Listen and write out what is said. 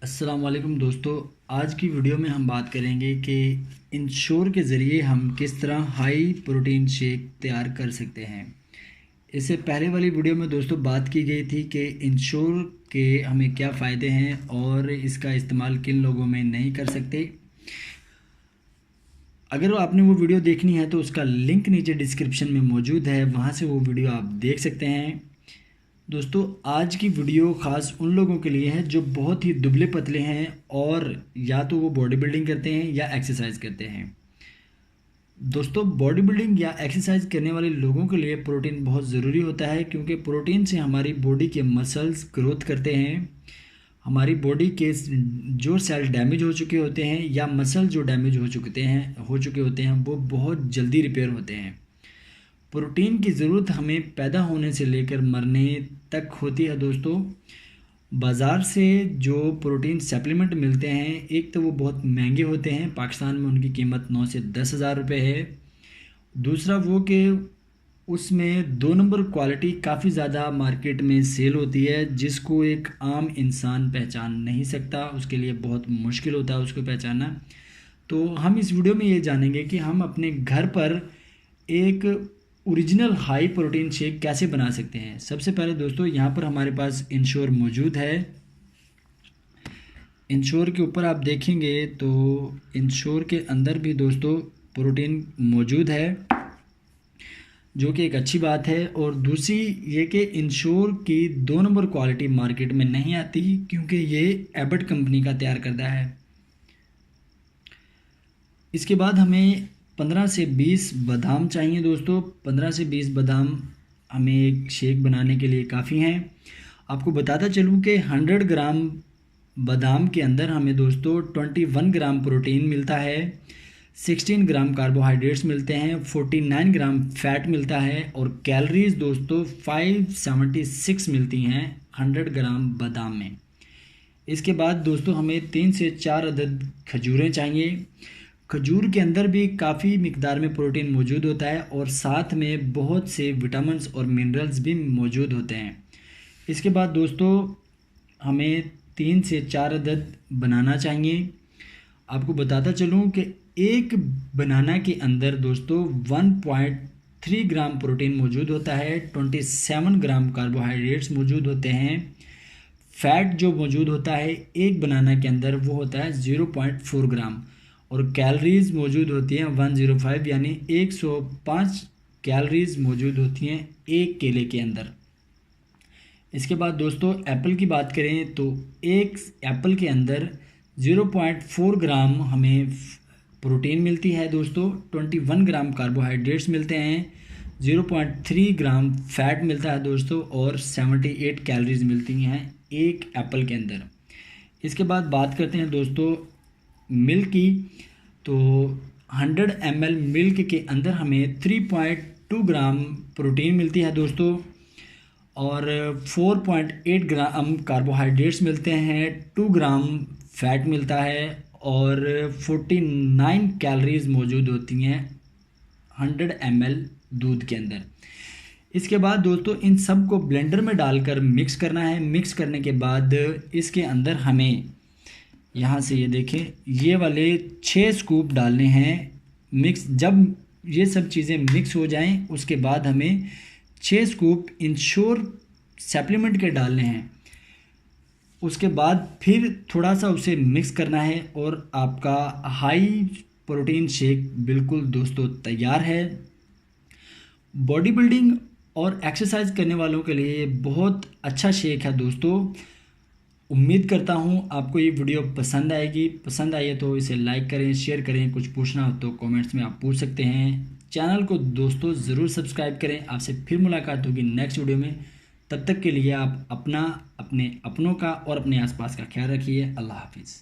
अस्सलाम वालेकुम दोस्तों। आज की वीडियो में हम बात करेंगे कि इंश्योर के ज़रिए हम किस तरह हाई प्रोटीन शेक तैयार कर सकते हैं। इससे पहले वाली वीडियो में दोस्तों बात की गई थी कि इंश्योर के हमें क्या फ़ायदे हैं और इसका इस्तेमाल किन लोगों में नहीं कर सकते। अगर आपने वो वीडियो देखनी है तो उसका लिंक नीचे डिस्क्रिप्शन में मौजूद है, वहाँ से वो वीडियो आप देख सकते हैं। दोस्तों आज की वीडियो ख़ास उन लोगों के लिए है जो बहुत ही दुबले पतले हैं और या तो वो बॉडी बिल्डिंग करते हैं या एक्सरसाइज करते हैं। दोस्तों बॉडी बिल्डिंग या एक्सरसाइज करने वाले लोगों के लिए प्रोटीन बहुत ज़रूरी होता है, क्योंकि प्रोटीन से हमारी बॉडी के मसल्स ग्रोथ करते हैं। हमारी बॉडी के जो सेल डैमेज हो चुके होते हैं या मसल जो डैमेज हो चुके होते हैं वो बहुत जल्दी रिपेयर होते हैं। प्रोटीन की ज़रूरत हमें पैदा होने से लेकर मरने तक होती है। दोस्तों बाज़ार से जो प्रोटीन सप्लीमेंट मिलते हैं, एक तो वो बहुत महंगे होते हैं, पाकिस्तान में उनकी कीमत 9 से 10 हज़ार रुपये है। दूसरा वो कि उसमें 2 नंबर क्वालिटी काफ़ी ज़्यादा मार्केट में सेल होती है, जिसको एक आम इंसान पहचान नहीं सकता, उसके लिए बहुत मुश्किल होता है उसको पहचानना। तो हम इस वीडियो में ये जानेंगे कि हम अपने घर पर एक ओरिजिनल हाई प्रोटीन शेक कैसे बना सकते हैं। सबसे पहले दोस्तों यहाँ पर हमारे पास इंश्योर मौजूद है। इंश्योर के ऊपर आप देखेंगे तो इंश्योर के अंदर भी दोस्तों प्रोटीन मौजूद है, जो कि एक अच्छी बात है। और दूसरी ये कि इंश्योर की 2 नंबर क्वालिटी मार्केट में नहीं आती, क्योंकि ये एबट कंपनी का तैयार करता है। इसके बाद हमें 15 से 20 बादाम चाहिए दोस्तों। 15 से 20 बादाम हमें एक शेक बनाने के लिए काफ़ी हैं। आपको बताता चलूँ कि 100 ग्राम बादाम के अंदर हमें दोस्तों 21 ग्राम प्रोटीन मिलता है, 16 ग्राम कार्बोहाइड्रेट्स मिलते हैं, 49 ग्राम फैट मिलता है और कैलोरीज दोस्तों 576 मिलती हैं 100 ग्राम बादाम में। इसके बाद दोस्तों हमें 3 से 4 अदद खजूरें चाहिए। खजूर के अंदर भी काफ़ी मिकदार में प्रोटीन मौजूद होता है और साथ में बहुत से विटामिन्स और मिनरल्स भी मौजूद होते हैं। इसके बाद दोस्तों हमें 3 से 4 अदद बनाना चाहिए। आपको बताता चलूँ कि एक बनाना के अंदर दोस्तों 1.3 ग्राम प्रोटीन मौजूद होता है, 27 ग्राम कार्बोहाइड्रेट्स मौजूद होते हैं। फैट जो मौजूद होता है एक बनाना के अंदर वो होता है 0.4 ग्राम और कैलोरीज मौजूद होती हैं 105, यानी 105 कैलोरीज मौजूद होती हैं एक केले के अंदर। इसके बाद दोस्तों एप्पल की बात करें तो एक एप्पल के अंदर 0.4 ग्राम हमें प्रोटीन मिलती है दोस्तों, 21 ग्राम कार्बोहाइड्रेट्स मिलते हैं, 0.3 ग्राम फैट मिलता है दोस्तों और 78 कैलोरीज मिलती हैं एक एप्पल के अंदर। इसके बाद बात करते हैं दोस्तों मिल्क की, तो 100 ml मिल्क के अंदर हमें 3.2 ग्राम प्रोटीन मिलती है दोस्तों और 4.8 ग्राम कार्बोहाइड्रेट्स मिलते हैं, 2 ग्राम फैट मिलता है और 49 कैलोरीज मौजूद होती हैं 100 ml दूध के अंदर। इसके बाद दोस्तों इन सब को ब्लेंडर में डालकर मिक्स करना है। मिक्स करने के बाद इसके अंदर हमें यहाँ से ये देखें, ये वाले 6 स्कूप डालने हैं मिक्स। जब ये सब चीज़ें मिक्स हो जाएं उसके बाद हमें 6 स्कूप इंश्योर सप्लीमेंट के डालने हैं। उसके बाद फिर थोड़ा सा उसे मिक्स करना है और आपका हाई प्रोटीन शेक बिल्कुल दोस्तों तैयार है। बॉडी बिल्डिंग और एक्सरसाइज करने वालों के लिए बहुत अच्छा शेक है दोस्तों। उम्मीद करता हूँ आपको ये वीडियो पसंद आएगी। पसंद आई है तो इसे लाइक करें, शेयर करें। कुछ पूछना हो तो कमेंट्स में आप पूछ सकते हैं। चैनल को दोस्तों ज़रूर सब्सक्राइब करें। आपसे फिर मुलाकात होगी नेक्स्ट वीडियो में। तब तक के लिए आप अपना, अपने अपनों का और अपने आसपास का ख्याल रखिए। अल्लाह हाफिज़।